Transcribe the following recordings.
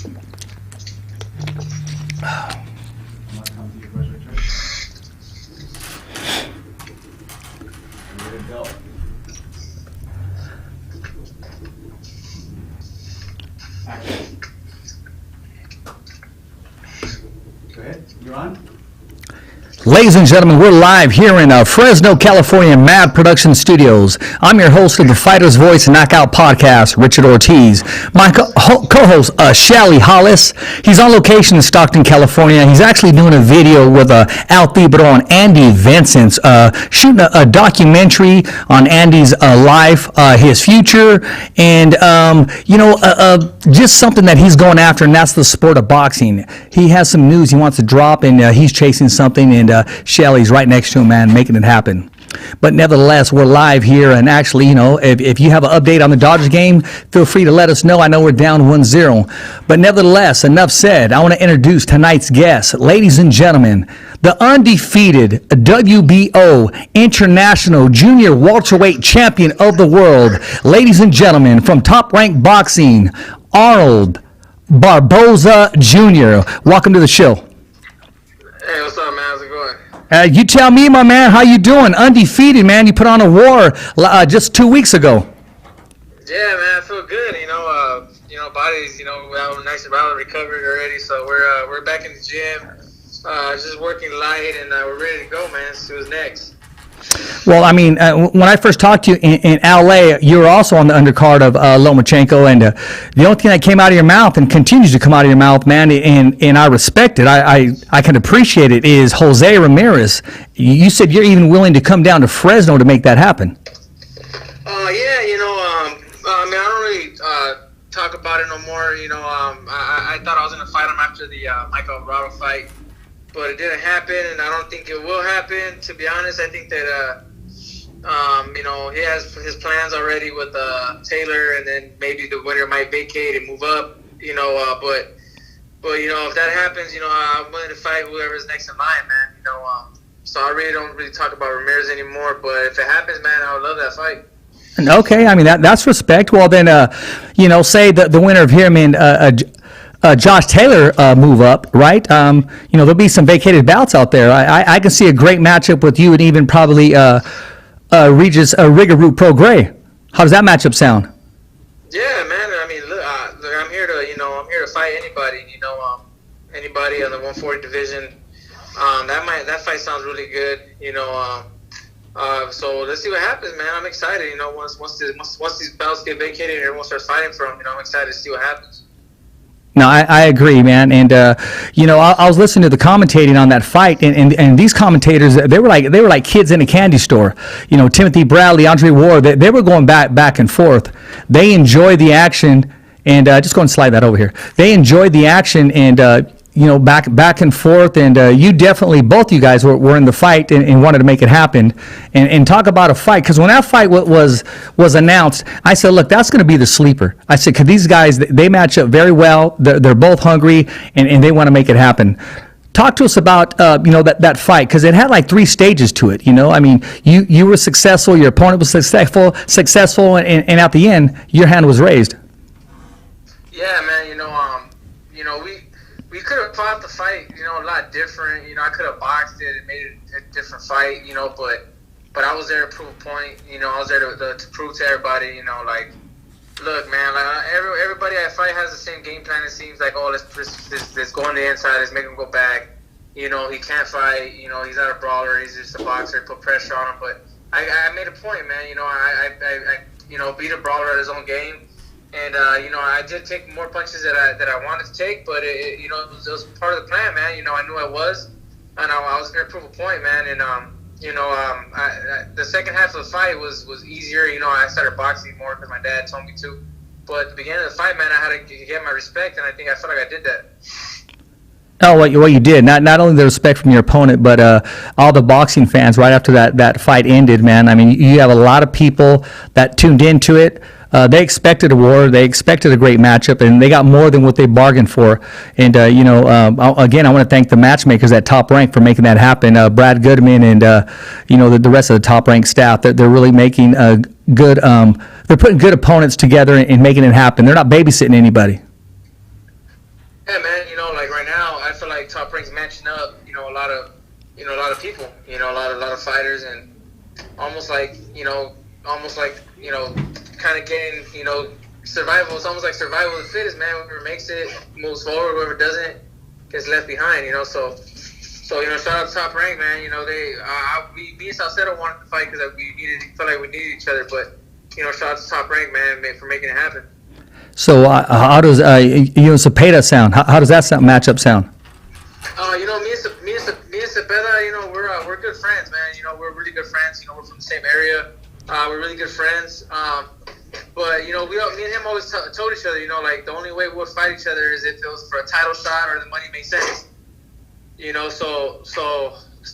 Go ahead. You're on. Ladies and gentlemen, we're live here in Fresno, California, Mad Production Studios. I'm your host of the Fighter's Voice Knockout Podcast, Richard Ortiz. My co-host, Shally Hollis. He's on location in Stockton, California. He's actually doing a video with Althebro on Andy Vincent's, shooting a documentary on Andy's life, his future, and, just something that he's going after, and that's the sport of boxing. He has some news he wants to drop, and he's chasing something, and Shally's right next to him, man, making it happen. But nevertheless, we're live here, and actually, if you have an update on the Dodgers game, feel free to let us know. I know we're down 1-0. But nevertheless, enough said. I want to introduce tonight's guest. Ladies and gentlemen, the undefeated WBO International Junior Welterweight Champion of the world. Ladies and gentlemen, from Top Rank Boxing, Arnold Barboza Jr. Welcome to the show. Hey, what's up, man? How's it going? You tell me, my man, how you doing? Undefeated, man. You put on a war just 2 weeks ago. Yeah, man, I feel good. Body's, we have a nice amount recovered already, so we're back in the gym, just working light, and we're ready to go, man. See what's next. Well, I mean, when I first talked to you in LA, you were also on the undercard of Lomachenko, and the only thing that came out of your mouth and continues to come out of your mouth, man, and I respect it, I can appreciate it, is Jose Ramirez. You said you're even willing to come down to Fresno to make that happen. I don't really talk about it no more. I thought I was going to fight him after the Michael Alvarado fight, but it didn't happen, and I don't think it will happen. To be honest, I think that he has his plans already with Taylor, and then maybe the winner might vacate and move up. But if that happens, I'm willing to fight whoever's next in line, man. So I really don't talk about Ramirez anymore. But if it happens, man, I would love that fight. Okay, I mean that's respect. Well, then, say the winner of him and Josh Taylor move up, right? There'll be some vacated bouts out there. I can see a great matchup with you and even probably Regis Rigorou Pro Gray. How does that matchup sound? Yeah, man. I mean, look, I'm here to fight anybody. Anybody on the 140 division. That fight sounds really good. So let's see what happens, man. I'm excited. Once these belts get vacated and everyone starts fighting for them, I'm excited to see what happens. No, I agree, man. And I was listening to the commentating on that fight, and these commentators, they were like kids in a candy store. Timothy Bradley, Andre Ward, they were going back and forth. They enjoyed the action, and just go and slide that over here. They enjoyed the action, and back and forth, and you definitely, both you guys were in the fight and wanted to make it happen. And talk about a fight, because when that fight was announced, I said, look, that's going to be the sleeper. I said, because these guys, they match up very well. They're both hungry, and they want to make it happen. Talk to us about that fight, because it had like 3 stages to it. I mean, you were successful, your opponent was successful, and at the end, your hand was raised. Yeah, man. We could have fought the fight, a lot different. I could have boxed it and made it a different fight, but I was there to prove a point. I was there to prove to everybody, look, man, everybody I fight has the same game plan. It seems like, let's go on the inside, let's make him go back. He can't fight. He's not a brawler. He's just a boxer. Put pressure on him. But I made a point, man. I beat a brawler at his own game. And, I did take more punches that I wanted to take, but, it was part of the plan, man. I knew I was, and I was going to prove a point, man. And, the second half of the fight was easier. I started boxing more because my dad told me to. But at the beginning of the fight, man, I had to get my respect, and I felt like I did that. Oh, what you did, not only the respect from your opponent, but all the boxing fans right after that fight ended, man. I mean, you have a lot of people that tuned into it. They expected a war. They expected a great matchup, and they got more than what they bargained for. And, again, I want to thank the matchmakers at Top Rank for making that happen. Brad Goodman and, the rest of the Top Rank staff. They're really making good they're putting good opponents together and making it happen. They're not babysitting anybody. Yeah, man. Like right now, I feel like Top Rank's matching up. A lot of people. A lot of fighters, and almost like kind of getting survival. It's almost like survival of the fittest, man. Whoever makes it moves forward. Whoever doesn't gets left behind. So shout out to Top Rank, man. Me and Salcedo wanted to fight because felt like we needed each other, but shout out to Top Rank, man, for making it happen. So how does Cepeda sound? How does that matchup sound? Me and Cepeda, we're good friends, man. We're really good friends. We're from the same area. We're really good friends. But me and him always told each other, like the only way we would fight each other is if it was for a title shot or the money made sense. So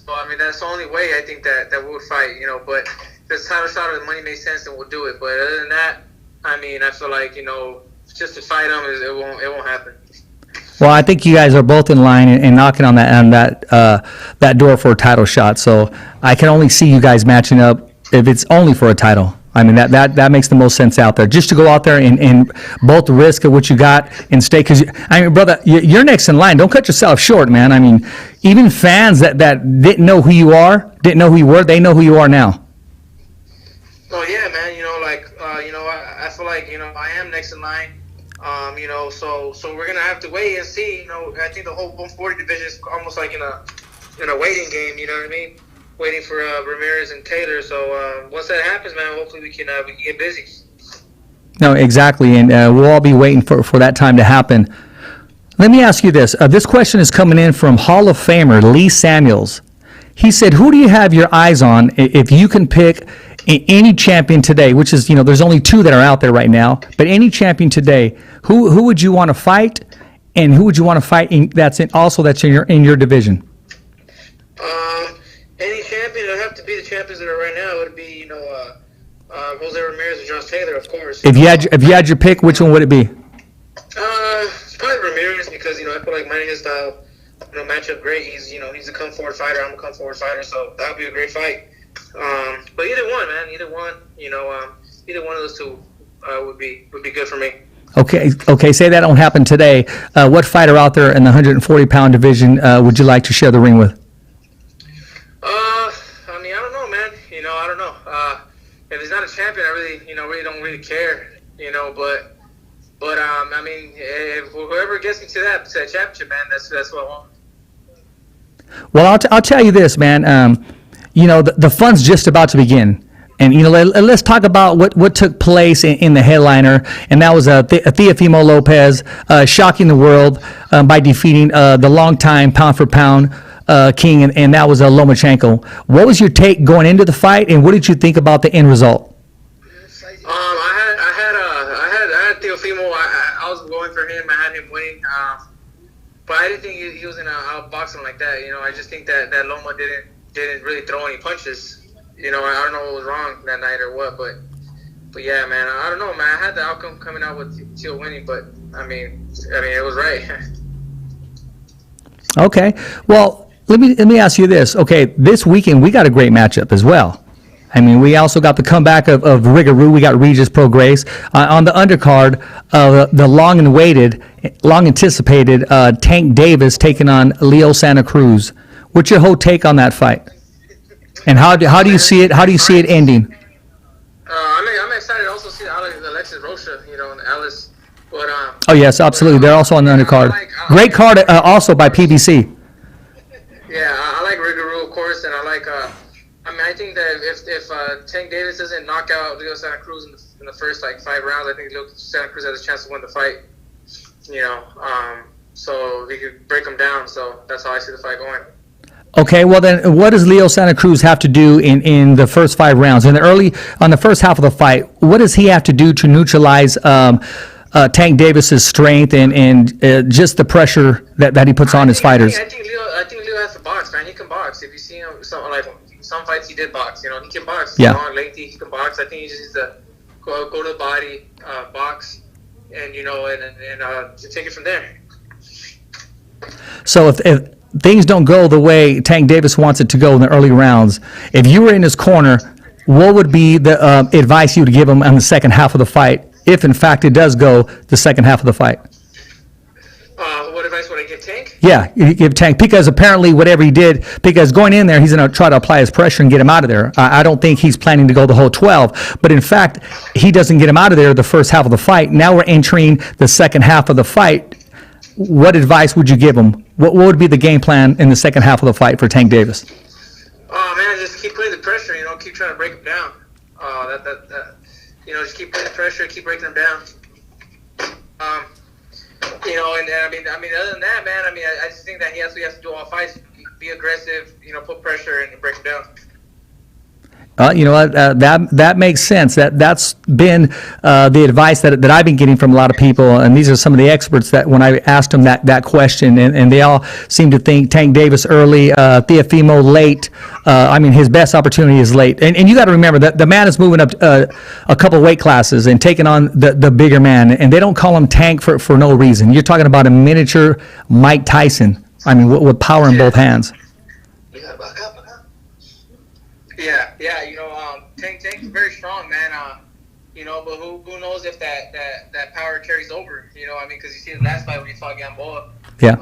I mean that's the only way I think that we would fight. But if it's a title shot or the money made sense, then we'll do it. But other than that, I mean, I feel like just to fight them, it won't happen. Well, I think you guys are both in line and knocking on that door for a title shot. So I can only see you guys matching up if it's only for a title. I mean, that makes the most sense out there. Just to go out there and both risk of what you got and stay. Because, brother, you're next in line. Don't cut yourself short, man. I mean, even fans that didn't know who you are, didn't know who you were, they know who you are now. Oh, yeah, man. I feel like, I am next in line. So we're going to have to wait and see. I think the whole 140 division is almost like in a waiting game, you know what I mean? Waiting for Ramirez and Taylor. So once that happens, man, hopefully we can get busy. No, exactly, and we'll all be waiting for that time to happen. Let me ask you this. This question is coming in from Hall of Famer Lee Samuels. He said, who do you have your eyes on if you can pick any champion today, which is, there's only two that are out there right now, but any champion today, who would you want to fight, and who would you want to fight that's in your division? Any champion, it would have to be the champions that are right now. It would be, Jose Ramirez and Josh Taylor, of course. If you had your pick, which one would it be? Probably Ramirez because I feel like mine and his style, match up great. He's a come forward fighter. I'm a come forward fighter, so that would be a great fight. But either one, man, either one of those two would be good for me. Okay. Say that don't happen today. What fighter out there in the 140-pound division would you like to share the ring with? I don't know, man. I don't know. If he's not a champion, I really don't care. But I mean, if whoever gets me to that championship, man, that's what I want. Well, I'll tell you this, man. The fun's just about to begin. And, let's talk about what took place in the headliner, and that was Teofimo Lopez shocking the world by defeating the longtime pound-for-pound king, and that was Lomachenko. What was your take going into the fight, and what did you think about the end result? I had Teofimo. I was going for him. I had him winning. But I didn't think he was going to outbox him like that. I just think that Loma didn't really throw any punches. I don't know what was wrong that night or what, but yeah, man, I don't know, man. I had the outcome coming out with Teal winning, but I mean, it was right. Okay, well, let me ask you this. Okay, this weekend we got a great matchup as well. I mean, we also got the comeback of Rigaroo. We got Regis Prograis on the undercard of the long anticipated Tank Davis taking on Leo Santa Cruz. What's your whole take on that fight? And how do you see it? How do you see it ending? I'm excited to also see Alexis Rocha, and Alice. But oh yes, absolutely. They're also on the undercard. Great card, also by PBC. Yeah, I like Rigaroo, of course, and I like. I think that if Tank Davis doesn't knock out Leo Santa Cruz in the first 5 rounds, I think Leo Santa Cruz has a chance to win the fight. So he could break him down. So that's how I see the fight going. Okay, well then, what does Leo Santa Cruz have to do in the first 5 rounds? On the first half of the fight, what does he have to do to neutralize Tank Davis's strength and just the pressure that he puts on his fighters? I think Leo has to box, man. He can box. If you see him, some fights he did box. He can box. Yeah. Long, lengthy, he can box. I think he just needs to go to the body, box, and to take it from there. So if things don't go the way Tank Davis wants it to go in the early rounds, if you were in his corner, what would be the advice you would give him on the second half of the fight, if in fact it does go the second half of the fight? What give Tank? Yeah, you give Tank, because apparently whatever he did, because going in there, he's going to try to apply his pressure and get him out of there. I don't think he's planning to go the whole 12, but in fact, he doesn't get him out of there the first half of the fight. Now we're entering the second half of the fight. What advice would you give him? What would be the game plan in the second half of the fight for Tank Davis? Oh man, just keep putting the pressure. Keep trying to break him down. Just keep putting the pressure, keep breaking him down. And I mean, other than that, man, I just think that he has to do all fights, be aggressive, put pressure and break him down. You know what? That makes sense. That's been the advice that I've been getting from a lot of people, and these are some of the experts that when I asked them that question, and they all seem to think Tank Davis early, Teofimo late. His best opportunity is late, and you got to remember that the man is moving up a couple weight classes and taking on the bigger man, and they don't call him Tank for no reason. You're talking about a miniature Mike Tyson. With power in both hands. Tank is very strong, man. But who knows if that power carries over? Because you see the last fight when he fought Gamboa. Yeah.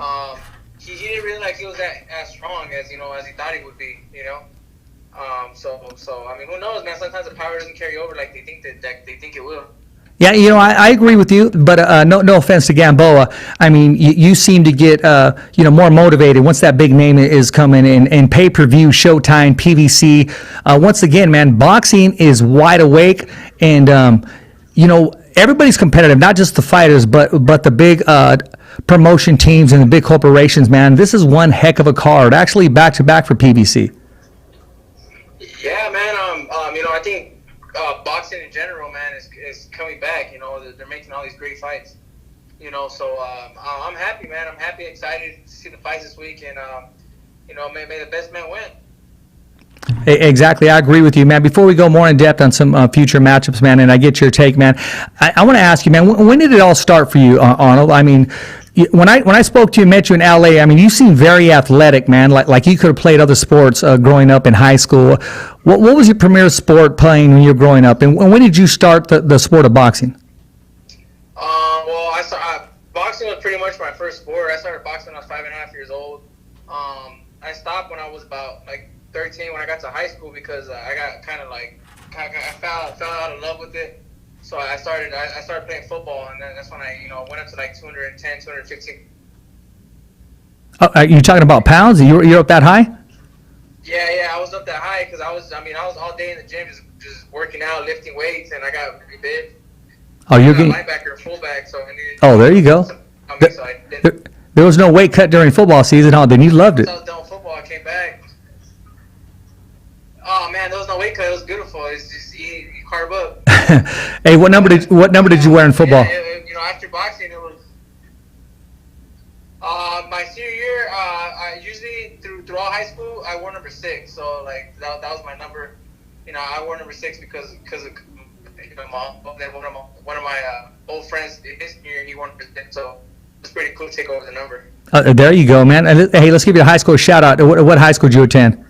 He didn't really he was as strong as as he thought he would be. So who knows, man? Sometimes the power doesn't carry over like they think they think it will. Yeah, I agree with you, but no offense to Gamboa. You seem to get more motivated once that big name is coming in, and pay-per-view, Showtime, PVC. Once again, man, boxing is wide awake, and everybody's competitive, not just the fighters, but the big promotion teams and the big corporations, man. This is one heck of a card, actually back-to-back for PVC. Yeah, man. I think boxing in general, man, is coming back. They're making all these great fights. So I'm happy, man. I'm happy, excited to see the fights this week, and may the best man win. Exactly, I agree with you, man. Before we go more in depth on some future matchups, man, and I get your take, man, I want to ask you, man, when did it all start for you, Arnold? When I spoke to you, met you in LA, you seem very athletic, man. Like you could have played other sports growing up in high school. What was your premier sport playing when you were growing up, and when did you start the sport of boxing? Boxing was pretty much my first sport. I started boxing when I was 5.5 years old. I stopped when I was about 13 when I got to high school because I got I fell out of love with it. So I started playing football, and then that's when I went up to 210, 215. Oh, are you talking about pounds? You're up that high? Yeah, I was up that high because I was all day in the gym just working out, lifting weights, and I got pretty big. Oh, you're getting linebacker and fullback, so I needed. Oh, there you go. There was no weight cut during football season, huh? Then you loved it. I was done football. I came back. Oh man, there was no weight cut. It was beautiful. It's just you carb up. Hey, what number did you wear in football? After boxing, it was my senior year. I usually through all high school, I wore number 6. So that was my number. I wore number 6 because of my mom. Then one of my old friends, his senior year, he wore number 6. So it's pretty cool to take over the number. There you go, man. Hey, let's give you a high school shout out. What high school did you attend?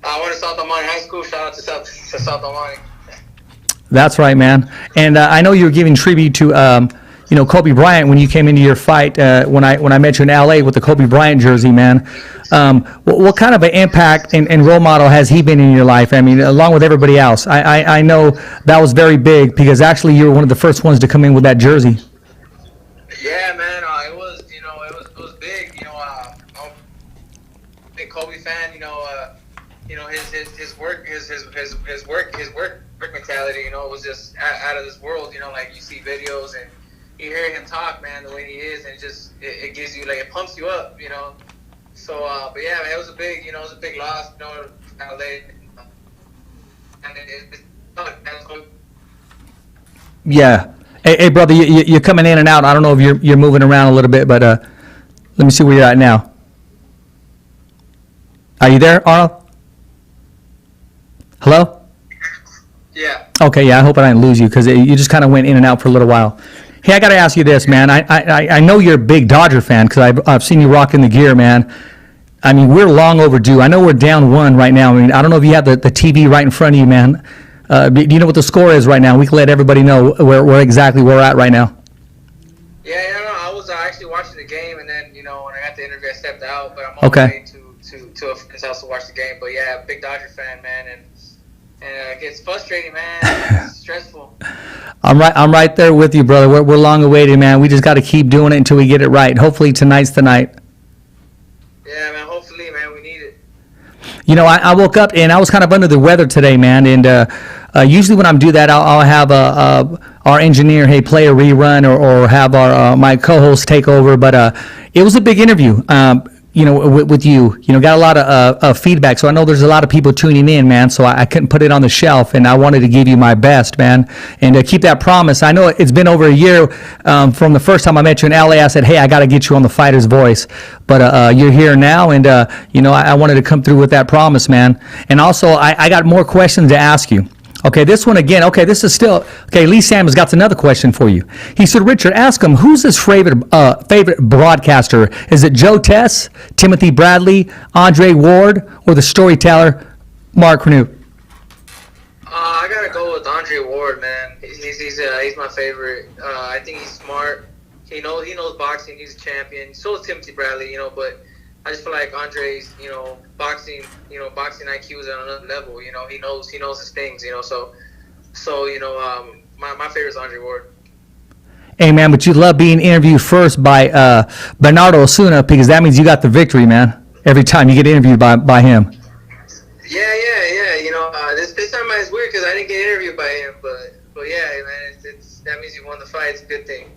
I went to South Almani High School. Shout out to South Almani. That's right, man. And I know you were giving tribute to Kobe Bryant when you came into your fight when I met you in LA with the Kobe Bryant jersey, man. What kind of an impact and role model has he been in your life? Along with everybody else. I know that was very big because actually you were one of the first ones to come in with that jersey. Yeah, man. It was big. I'm a big Kobe fan. His work mentality. It was just out of this world. You see videos and you hear him talk, man, the way he is, and it gives you it pumps you up. So, but yeah, man, it was a big loss. LA. And Yeah. Hey, brother, you're coming in and out. I don't know if you're moving around a little bit, but let me see where you're at now. Are you there, Arnold? Hello? Yeah. Okay, yeah, I hope I didn't lose you because you just kind of went in and out for a little while. Hey, I got to ask you this, man. I know you're a big Dodger fan because I've seen you rocking the gear, man. We're long overdue. I know we're down 1 right now. I don't know if you have the TV right in front of you, man. Do you know what the score is right now? We can let everybody know where exactly we're at right now. Yeah, I was actually watching the game, and then when stepped out, but I'm on my way to a friend's house to watch the game. But yeah, big Dodger fan, man, and it gets frustrating, man. It's stressful. I'm right there with you, brother. We're long awaited, man. We just got to keep doing it until we get it right. Hopefully tonight's the night. Yeah, man. Hopefully, man. We need it. You know, I woke up and I was kind of under the weather today, man. And usually when I do that, I'll have our engineer, play a rerun or have my co-host take over. But it was a big interview. With you, got a lot of feedback. So I know there's a lot of people tuning in, man. So I couldn't put it on the shelf, and I wanted to give you my best, man, and keep that promise. I know it's been over a year from the first time I met you in LA. I said, hey, I got to get you on the Fighter's Voice, but you're here now, and I wanted to come through with that promise, man. And also, I got more questions to ask you. Okay, this one again. Okay, this is still okay. Lee Sam has got another question for you. He said, Richard, ask him who's his favorite broadcaster. Is it Joe Tess, Timothy Bradley, Andre Ward, or the storyteller Mark Knut? I gotta go with Andre Ward, man. He's my favorite. I think he's smart. He knows boxing. He's a champion. So is Timothy Bradley, but I just feel like Andre's, boxing IQ is at another level. He knows his things. So my favorite is Andre Ward. Hey, man, but you love being interviewed first by Bernardo Osuna because that means you got the victory, man. Every time you get interviewed by him. Yeah. This time it's weird because I didn't get interviewed by him, but yeah, man, that means you won the fight. It's a good thing.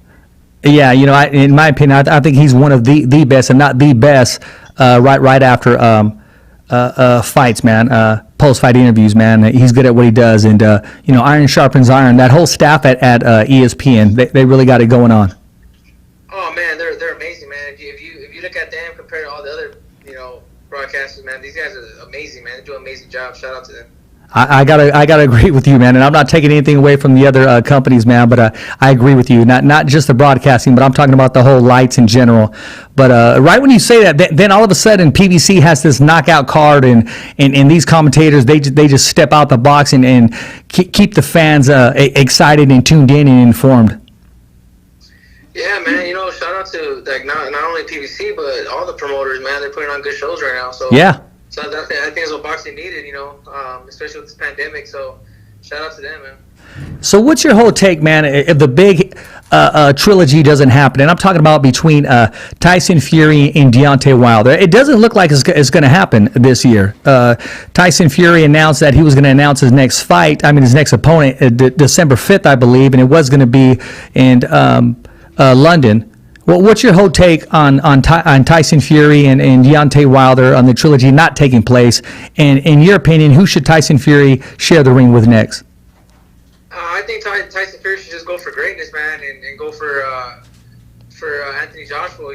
Yeah, in my opinion, I think he's one of the best, and not the best, right after fights, man. Post-fight interviews, man. He's good at what he does, and iron sharpens iron. That whole staff at ESPN, they really got it going on. Oh man, they're amazing, man. If you look at them compared to all the other broadcasters, man, these guys are amazing, man. They do an amazing job. Shout out to them. I gotta agree with you, man, and I'm not taking anything away from the other companies, man. But I agree with you, not just the broadcasting, but I'm talking about the whole lights in general. But right when you say that, then all of a sudden PBC has this knockout card, and these commentators they just step out the box and keep the fans excited and tuned in and informed. Yeah, man. Shout out to not only PBC but all the promoters, man. They're putting on good shows right now. So yeah. So I think that's what boxing needed, especially with this pandemic. So shout out to them, man. So what's your whole take, man, if the big trilogy doesn't happen? And I'm talking about between Tyson Fury and Deontay Wilder. It doesn't look like it's going to happen this year. Tyson Fury announced that he was going to announce his next opponent, December 5th, I believe, and it was going to be in London. Well, what's your whole take on Tyson Fury and Deontay Wilder on the trilogy not taking place? And in your opinion, who should Tyson Fury share the ring with next? I think Tyson Fury should just go for greatness, man, and go for Anthony Joshua.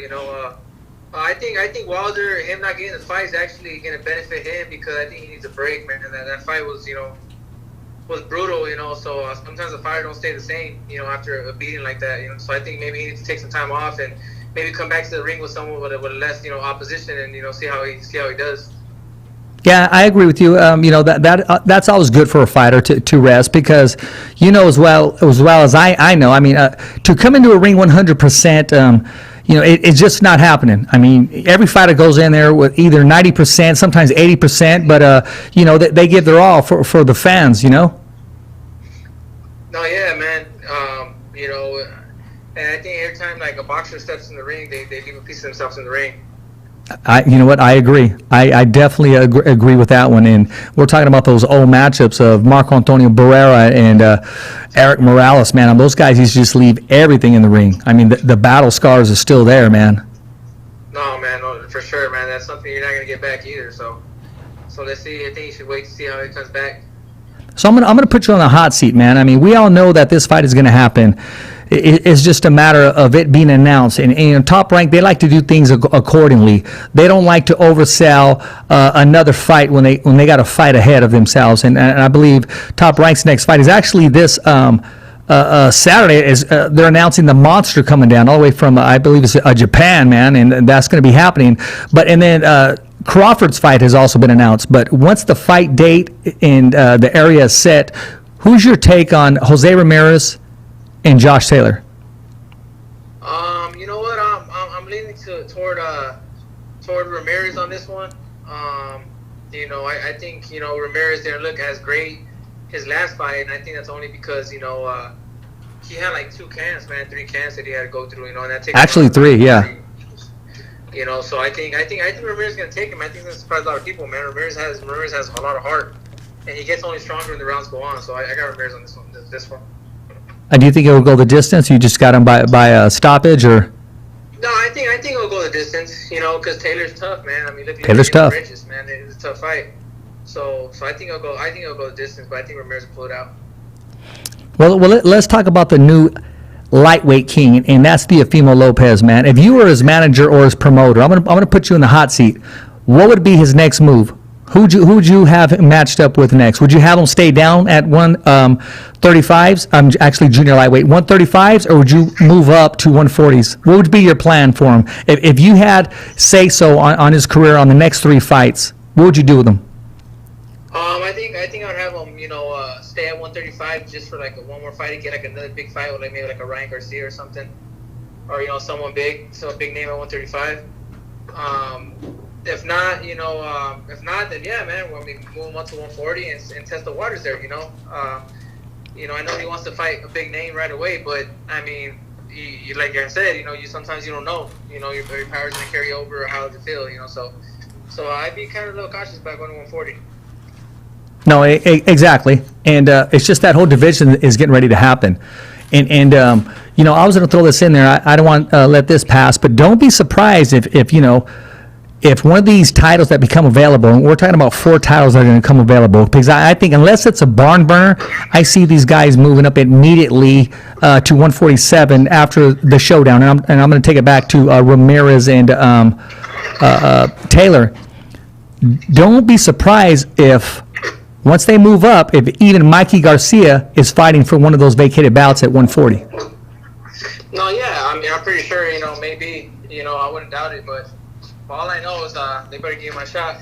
I think Wilder, him not getting the fight is actually going to benefit him because I think he needs a break, man. And that fight was brutal, so sometimes the fighter don't stay the same, after a beating like that, so I think maybe he needs to take some time off and maybe come back to the ring with someone with less, opposition and, see how he does. Yeah, I agree with you. That's always good for a fighter to rest because, as well as I know, to come into a ring 100%, it's just not happening. Every fighter goes in there with either 90%, sometimes 80%, but they give their all for the fans. No, yeah, man. And I think every time a boxer steps in the ring, they leave a piece of themselves in the ring. I agree. I definitely agree with that one. And we're talking about those old matchups of Marco Antonio Barrera and Eric Morales, man. And those guys used to just leave everything in the ring. The battle scars are still there, man. No, man, for sure, man. That's something you're not going to get back either. So let's see. I think you should wait to see how he comes back. So I'm gonna put you on the hot seat, man. We all know that this fight is going to happen. It's just a matter of it being announced. And Top Rank, they like to do things accordingly. They don't like to oversell another fight when they got a fight ahead of themselves. And I believe Top Rank's next fight is actually this Saturday. They're announcing the Monster coming down all the way from I believe it's Japan, man, and that's going to be happening. And then Crawford's fight has also been announced. But once the fight date and the area is set, who's your take on Jose Ramirez and Josh Taylor? You know what? I'm leaning toward toward Ramirez on this one. You know, I think, you know, Ramirez didn't look as great his last fight, and I think that's only because, you know, he had like 3 cans that he had to go through, you know, and that takes Actually 3, yeah. You know, so I think Ramirez is gonna take him. I think that's surprised a lot of people, man. Ramirez has a lot of heart, and he gets only stronger when the rounds go on. So I got Ramirez on this one. Do you think it will go the distance? You just got him by a stoppage, or? No, I think it'll go the distance. You know, because Taylor's tough, man. I mean, look, Taylor's tough. Bridges, man. It's a tough fight. So I think it'll go. The distance, but I think Ramirez will pull it out. Well, let's talk about the new lightweight king, and that's Teofimo Lopez, man. If you were his manager or his promoter, I'm gonna put you in the hot seat. What would be his next move? Who'd you have him matched up with next? Would you have him stay down at 135s? Actually junior lightweight 135s, or would you move up to 140s? What would be your plan for him if you had say so on his career on the next 3 fights? What would you do with him? I think I'd have him, you know, stay at 135 just for like one more fight to get like another big fight with like maybe like a Ryan Garcia or something, or you know someone big, so a big name at 135. If not, then yeah, man, we'll move him up to 140 and test the waters there. You know, I know he wants to fight a big name right away, but I mean, like I said, you know, sometimes you don't know, you know, your power's gonna carry over or how does it feel, you know, so I'd be kind of a little cautious about going to 140. No, exactly, and it's just that whole division is getting ready to happen, and you know, I was going to throw this in there. I don't want to let this pass, but don't be surprised if you know, if one of these titles that become available, and we're talking about 4 titles that are going to come available, because I think unless it's a barn burner, I see these guys moving up immediately to 147 after the showdown, and I'm going to take it back to Ramirez and Taylor. Don't be surprised if once they move up, if even Mikey Garcia is fighting for one of those vacated bouts at 140. No, yeah, I mean, I'm pretty sure, you know, maybe, you know, I wouldn't doubt it, but all I know is they better give me my shot.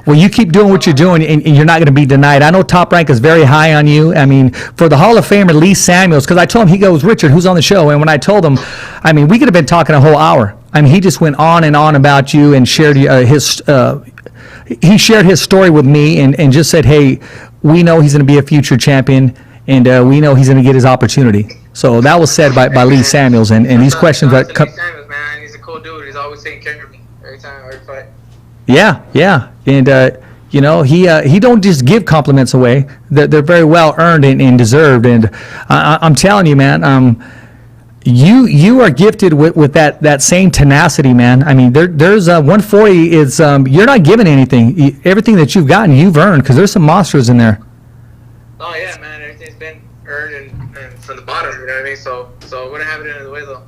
Well, you keep doing what you're doing, and you're not going to be denied. I know Top Rank is very high on you. I mean, for the Hall of Famer Lee Samuels, because I told him, he goes, Richard, who's on the show? And when I told him, I mean, we could have been talking a whole hour. I mean, he just went on and on about you and shared he shared his story with me and just said, hey, we know he's going to be a future champion, and we know he's going to get his opportunity. So that was said by Lee Samuels, and these questions that come. Lee Samuels, man, he's a cool dude. He's always taking care of me every fight. Yeah, and you know, he don't just give compliments away. They're very well earned and deserved. And I'm telling you, man, you are gifted with that same tenacity, man. I mean, there's 140 is you're not giving anything. Everything that you've gotten, you've earned, because there's some monsters in there. Oh yeah, man, everything's been earned and from the bottom. You know what I mean? So I wouldn't have it any other way though.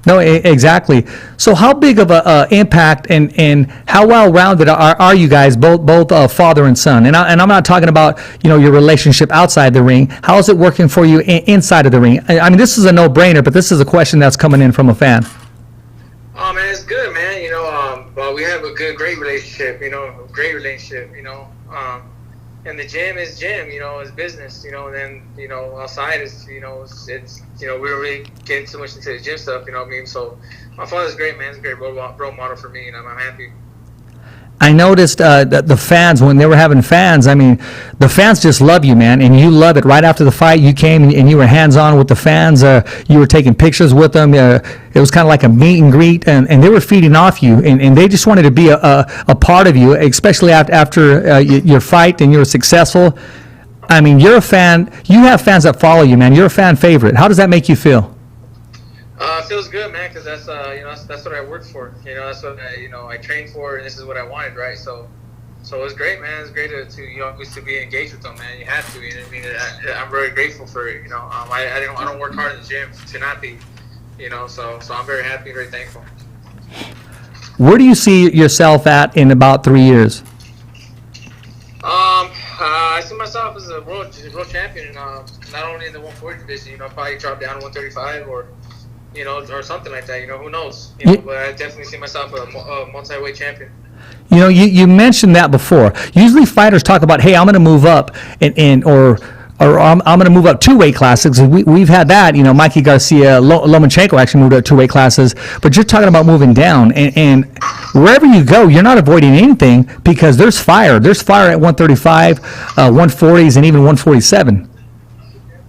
No, exactly. So how big of a impact and how well-rounded are you guys, both father and son? And I'm not talking about, you know, your relationship outside the ring. How is it working for you inside of the ring? I mean, this is a no-brainer, but this is a question that's coming in from a fan. Oh man, it's good, man. You know, well, we have a great relationship. You know, You know, and the gym is gym. You know, it's business. You know, and then you know, outside is it's you know, we don't really get too much into the gym stuff. You know what I mean? So my father's great, man. He's a great role model for me, and I'm happy. I noticed that the fans, when they were having fans, I mean, the fans just love you, man, and you love it. Right after the fight, you came and you were hands-on with the fans. You were taking pictures with them. It was kind of like a meet and greet, and they were feeding off you, and they just wanted to be a part of you, especially after your fight and you were successful. I mean, you're a fan. You have fans that follow you, man. You're a fan favorite. How does that make you feel? It feels good, man, because that's that's what I worked for. You know, that's what I trained for, and this is what I wanted, right? So it was great, man. It's great to be engaged with them, man. You have to. You know what I mean? I'm very grateful for it. You know, I don't work hard in the gym to not be. You know, so I'm very happy, very thankful. Where do you see yourself at in about 3 years? I see myself as a world champion, not only in the 140 division. You know, probably drop down to 135 or something like that. You know, who knows? But I definitely see myself a multi-weight champion. You know, you mentioned that before. Usually fighters talk about, hey, I'm going to move up or or I'm going to move up 2 weight classes. We've had that, Mikey Garcia, Lomachenko actually moved up 2 weight classes, but you're talking about moving down, and wherever you go, you're not avoiding anything because there's fire. There's fire at 135, 140s, and even 147.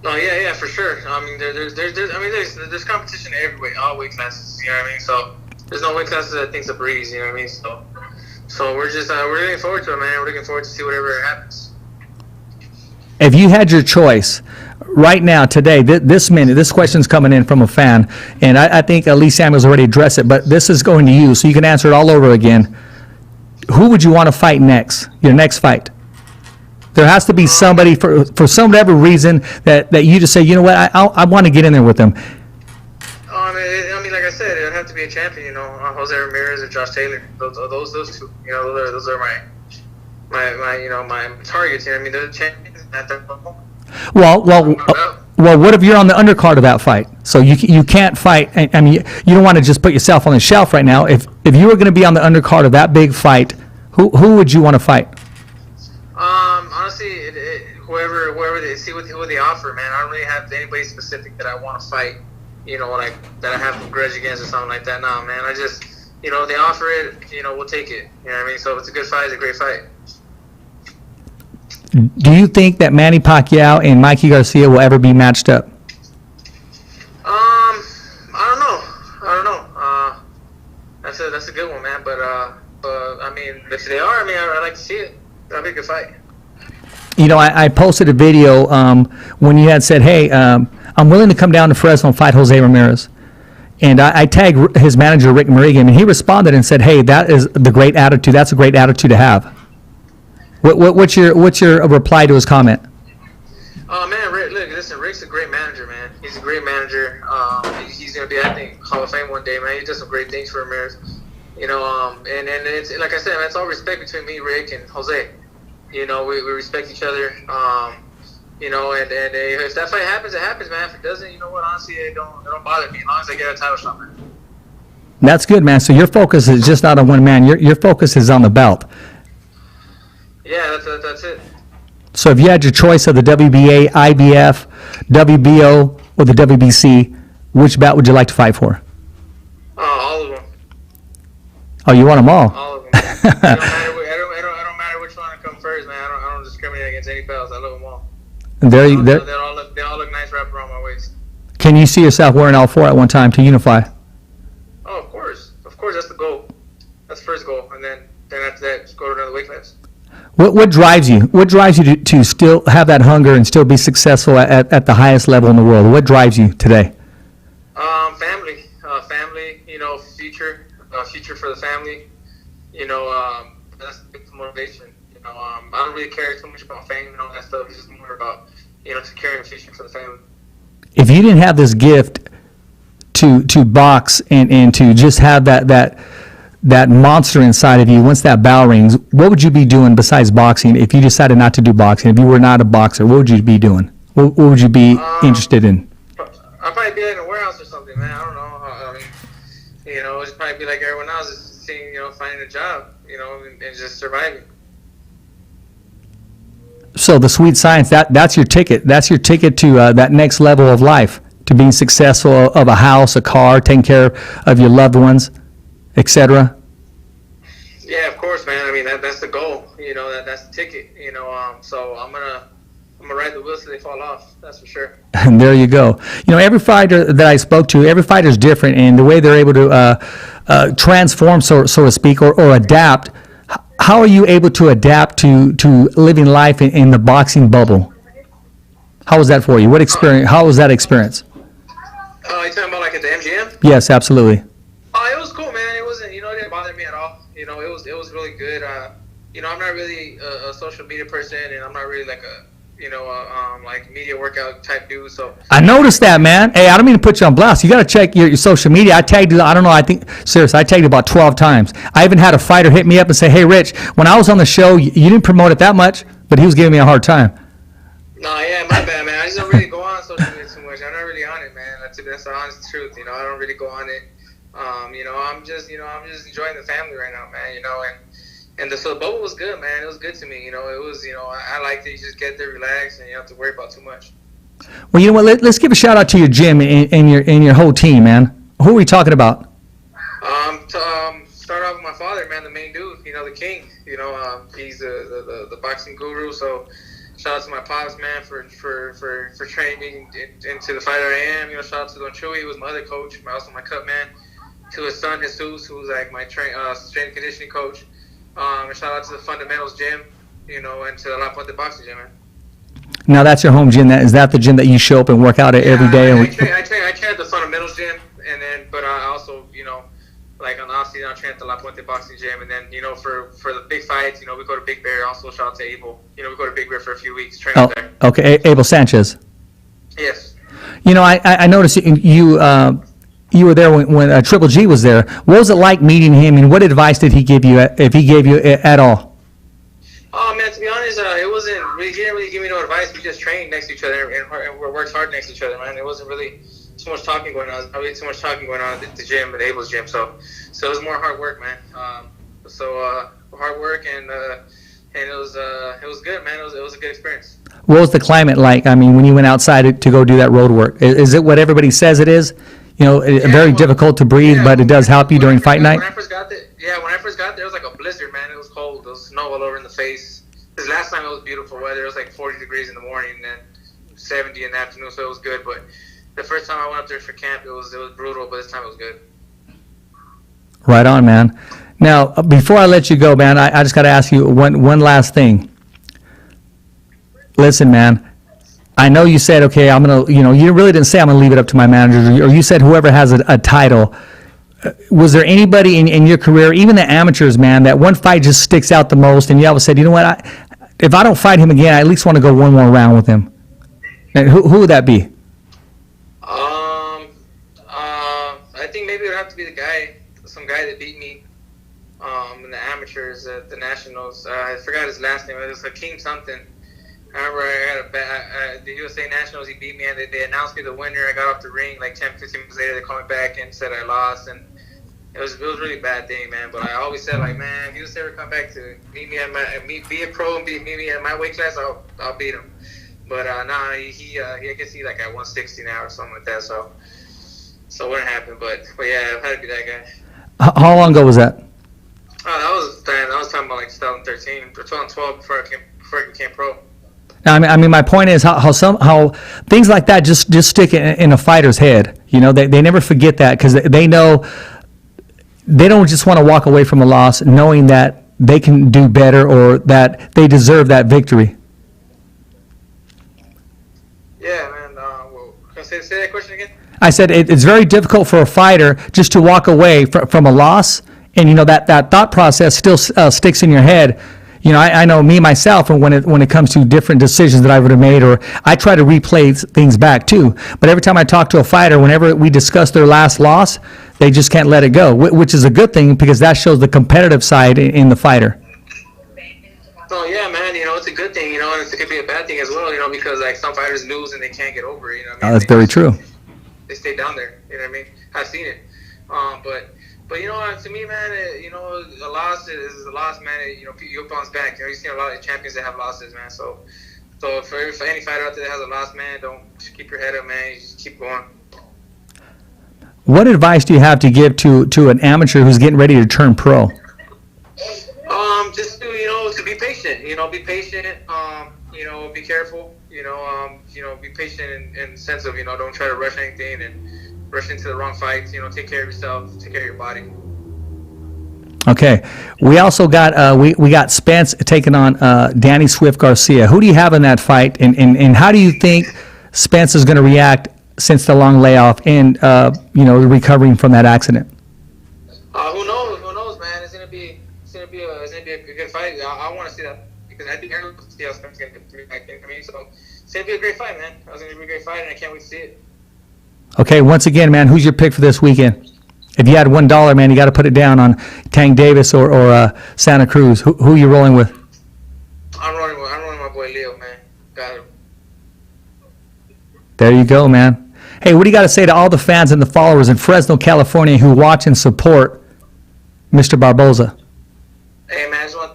Oh yeah, for sure. I mean, there's competition in every weight, all weight classes. You know what I mean? So there's no weight classes that think's a breeze. You know what I mean? So we're just we're looking forward to it, man. We're looking forward to see whatever happens. If you had your choice right now, today, this minute, this question's coming in from a fan, and I think Lee Samuels already addressed it, but this is going to you, so you can answer it all over again. Who would you want to fight next? Your next fight? There has to be somebody for some whatever reason that you just say, you know what, I want to get in there with them. I mean, like I said, it'd have to be a champion, Jose Ramirez or Josh Taylor. Those two, those are my targets. You know what I mean? They're the champions at that level. Well, what if you're on the undercard of that fight? So you can't fight. I mean, you don't want to just put yourself on the shelf right now. If you were going to be on the undercard of that big fight, who would you want to fight? Honestly, whoever they see what they offer, man. I don't really have anybody specific that I want to fight. That I have a grudge against or something like that. No, man. I just, if they offer it, we'll take it. You know what I mean? So if it's a good fight, it's a great fight. Do you think that Manny Pacquiao and Mikey Garcia will ever be matched up? I don't know. That's a good one, man. But I mean, if they are, I'd like to see it. That'd be a good fight. I posted a video when you had said, hey, I'm willing to come down to Fresno and fight Jose Ramirez. And I tagged his manager, Rick Merigan, and he responded and said, hey, that is the great attitude. That's a great attitude to have. What's your reply to his comment? Oh, man, listen, Rick's a great manager, man. He's a great manager. He's going to be, I think, Hall of Fame one day, man. He does some great things for Ramirez. And it's, like I said, man, it's all respect between me, Rick, and Jose. We respect each other. And if that fight happens, it happens, man. If it doesn't, you know what? Honestly, it don't bother me as long as I get a title shot, man. That's good, man. So your focus is just not on one man. Your focus is on the belt. Yeah, that's it. So if you had your choice of the WBA, IBF, WBO, or the WBC, which bout would you like to fight for? All of them. Oh, you want them all? All of them. It don't matter which one to come first, man. I don't discriminate against any belts. I love them all. They all look nice wrapped around my waist. Can you see yourself wearing all 4 at one time to unify? Oh, of course. Of course, that's the goal. That's the first goal. And then after that, just go to another weight class. What drives you? What drives you to still have that hunger and still be successful at the highest level in the world? What drives you today? Family. Future for the family. That's the big motivation. I don't really care too much about fame and all that stuff. It's just more about securing a future for the family. If you didn't have this gift to box and to just have that monster inside of you, once that bell rings, what would you be doing besides boxing if you decided not to do boxing? If you were not a boxer, what would you be doing? What would you be interested in? I'd probably be in a warehouse or something, man. I don't know. It'd probably be like everyone else, just seeing, finding a job, and just surviving. So the sweet science, that's your ticket. That's your ticket to that next level of life, to being successful, of a house, a car, taking care of your loved ones, etc. Yeah, of course, man. I mean, that's the goal. That's the ticket. So I'm gonna ride the wheels till they fall off. That's for sure. And there you go. Every fighter that I spoke to, every fighter is different, and the way they're able to transform, so to speak, or adapt. How are you able to adapt to living life in the boxing bubble? How was that for you? What experience? How was that experience? You talking about like at the MGM? Yes, absolutely. Oh, it was cool, man. It wasn't, it didn't bother me at all. It was really good. I'm not really a social media person, and I'm not really like a like media workout type dude. So I noticed that, man. Hey, I don't mean to put you on blast. You got to check your social media. I tagged you. I don't know. I tagged you about 12 times. I even had a fighter hit me up and say, "Hey, Rich, when I was on the show, you didn't promote it that much," but he was giving me a hard time. No, yeah, my bad, man. I just don't really go on social media too much. I'm not really on it, man. That's the honest truth. I don't really go on it. I'm just enjoying the family right now, man. so the bubble was good, man. It was good to me. It was, I liked it. You just get there, relax, and you don't have to worry about too much. Well, you know what? Let's give a shout out to your gym and your whole team, man. Who are we talking about? Start off with my father, man, the main dude. The king. He's the boxing guru. So shout out to my pops, man, for training me into the fighter I am. Shout out to Don Chewy, who was my other coach, also my cut man. To his son, Jesus, who's like my strength and conditioning coach. And shout out to the Fundamentals gym, and to the La Puente boxing gym, man. Now that's your home gym. Is that the gym that you show up and work out at every day? I train at the Fundamentals gym, but I also, like on the off season, I train at the La Puente boxing gym, and then for the big fights, we go to Big Bear. Also, shout out to Abel. We go to Big Bear for a few weeks, train there. Okay, Abel Sanchez. Yes. I noticed you were there when Triple G was there. What was it like meeting him, and what advice did he give you, if he gave you at all? Oh man, to be honest, it wasn't. He didn't really give me no advice. We just trained next to each other and we worked hard next to each other, man. It wasn't really too much talking going on. Probably too much talking going on at the gym, at Abel's gym. So it was more hard work, man. Hard work and it was good, man. It was a good experience. What was the climate like? I mean, when you went outside to go do that road work, is it what everybody says it is? Very difficult to breathe, but it does help you during fight night. When I first got there, it was like a blizzard, man. It was cold. There was snow all over in the face. This last time it was beautiful weather. It was like 40 degrees in the morning and then 70 in the afternoon, so it was good. But the first time I went up there for camp, it was brutal, but this time it was good. Right on, man. Now, before I let you go, man, I just got to ask you one last thing. Listen, man. I know you said, okay, I'm going to, you really didn't say I'm going to leave it up to my manager, or you said whoever has a title. Was there anybody in your career, even the amateurs, man, that one fight just sticks out the most, and you always said, you know what, if I don't fight him again, I at least want to go one more round with him? And who would that be? I think maybe it would have to be some guy that beat me in the amateurs at the Nationals. I forgot his last name. It was Hakeem something. I remember I had the USA Nationals, he beat me, and they announced me the winner. I got off the ring like 10, 15 minutes later. They called me back and said I lost, and it was a really bad thing, man. But I always said, like, man, if USA ever come back to meet me at be a pro and meet me at my weight class, I'll beat him. But he I guess he's like at 160 now or something like that. So it wouldn't happen. But yeah, I had to be that guy. How long ago was that? Oh, that was talking about like 2013 or 2012 before I became pro. I mean, my point is how things like that just stick in a fighter's head. They never forget that, because they know they don't just want to walk away from a loss knowing that they can do better or that they deserve that victory. Yeah, man. Can I say that question again? I said it's very difficult for a fighter just to walk away from a loss, and that thought process still sticks in your head. I know me myself, and when it comes to different decisions that I would have made, or I try to replay things back too. But every time I talk to a fighter, whenever we discuss their last loss, they just can't let it go, which is a good thing, because that shows the competitive side in the fighter. Oh yeah, man. It's a good thing. And it could be a bad thing as well. Because like some fighters lose and they can't get over it. That's very true. They stay down there. I've seen it. But to me, man, a loss is a loss, man. You bounce back. You've seen a lot of champions that have losses, man. So for any fighter out there that has a loss, man, don't keep your head up, man. You just keep going. What advice do you have to give to an amateur who's getting ready to turn pro? Just to be patient. Be patient. Be careful. Be patient in the sense of don't try to rush anything and rush into the wrong fights. Take care of yourself. Take care of your body. Okay. We also got we got Spence taking on Danny Swift Garcia. Who do you have in that fight, and how do you think Spence is going to react since the long layoff and recovering from that accident? Who knows, man? It's gonna be a good fight. I want to see that, because I think everyone wants to see how Spence is gonna get back in. So it's gonna be a great fight, man. It's gonna be a great fight, and I can't wait to see it. Okay, once again, man, who's your pick for this weekend? If you had $1, man, you got to put it down on Tank Davis or Santa Cruz. Who you rolling with? I'm rolling my boy Leo, man. Got him. There you go, man. Hey, what do you got to say to all the fans and the followers in Fresno, California who watch and support Mr. Barboza? Hey, man, I just want to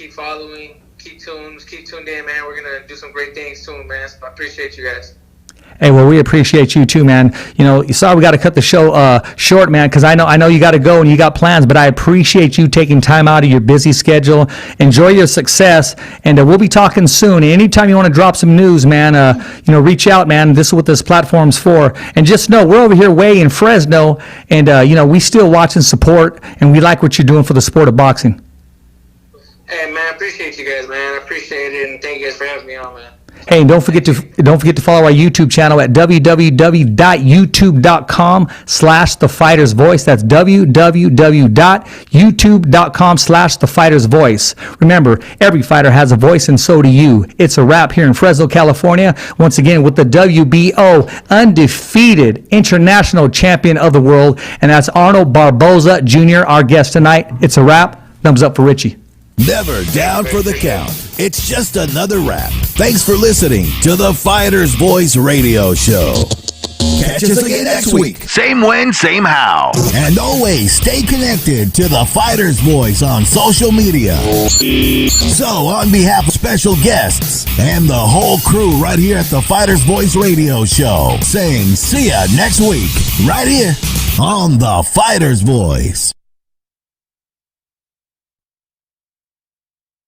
keep following, keep tuned in, man. We're gonna do some great things soon, man. So I appreciate you guys. Hey, well, we appreciate you too, man. You know, sorry we got to cut the show short, man, because I know you got to go and you got plans, but I appreciate you taking time out of your busy schedule. Enjoy your success, and we'll be talking soon. Anytime you want to drop some news, man, reach out, man. This is what this platform's for. And just know we're over here way in Fresno, and we still watch and support, and we like what you're doing for the sport of boxing. Hey, man, I appreciate you guys, man. I appreciate it, and thank you guys for having me on, man. Hey, and don't forget to follow our YouTube channel at www.youtube.com/thefightersvoice. That's www.youtube.com/thefightersvoice. Remember, every fighter has a voice, and so do you. It's a wrap here in Fresno, California. Once again, with the WBO undefeated international champion of the world, and that's Arnold Barboza Jr., our guest tonight. It's a wrap. Thumbs up for Richie. Never down for the count. It's just another wrap. Thanks for listening to the Fighter's Voice Radio Show. Catch us again next week. Same when, same how. And always stay connected to the Fighter's Voice on social media. So, on behalf of special guests and the whole crew right here at the Fighter's Voice Radio Show, saying see ya next week, right here on the Fighter's Voice.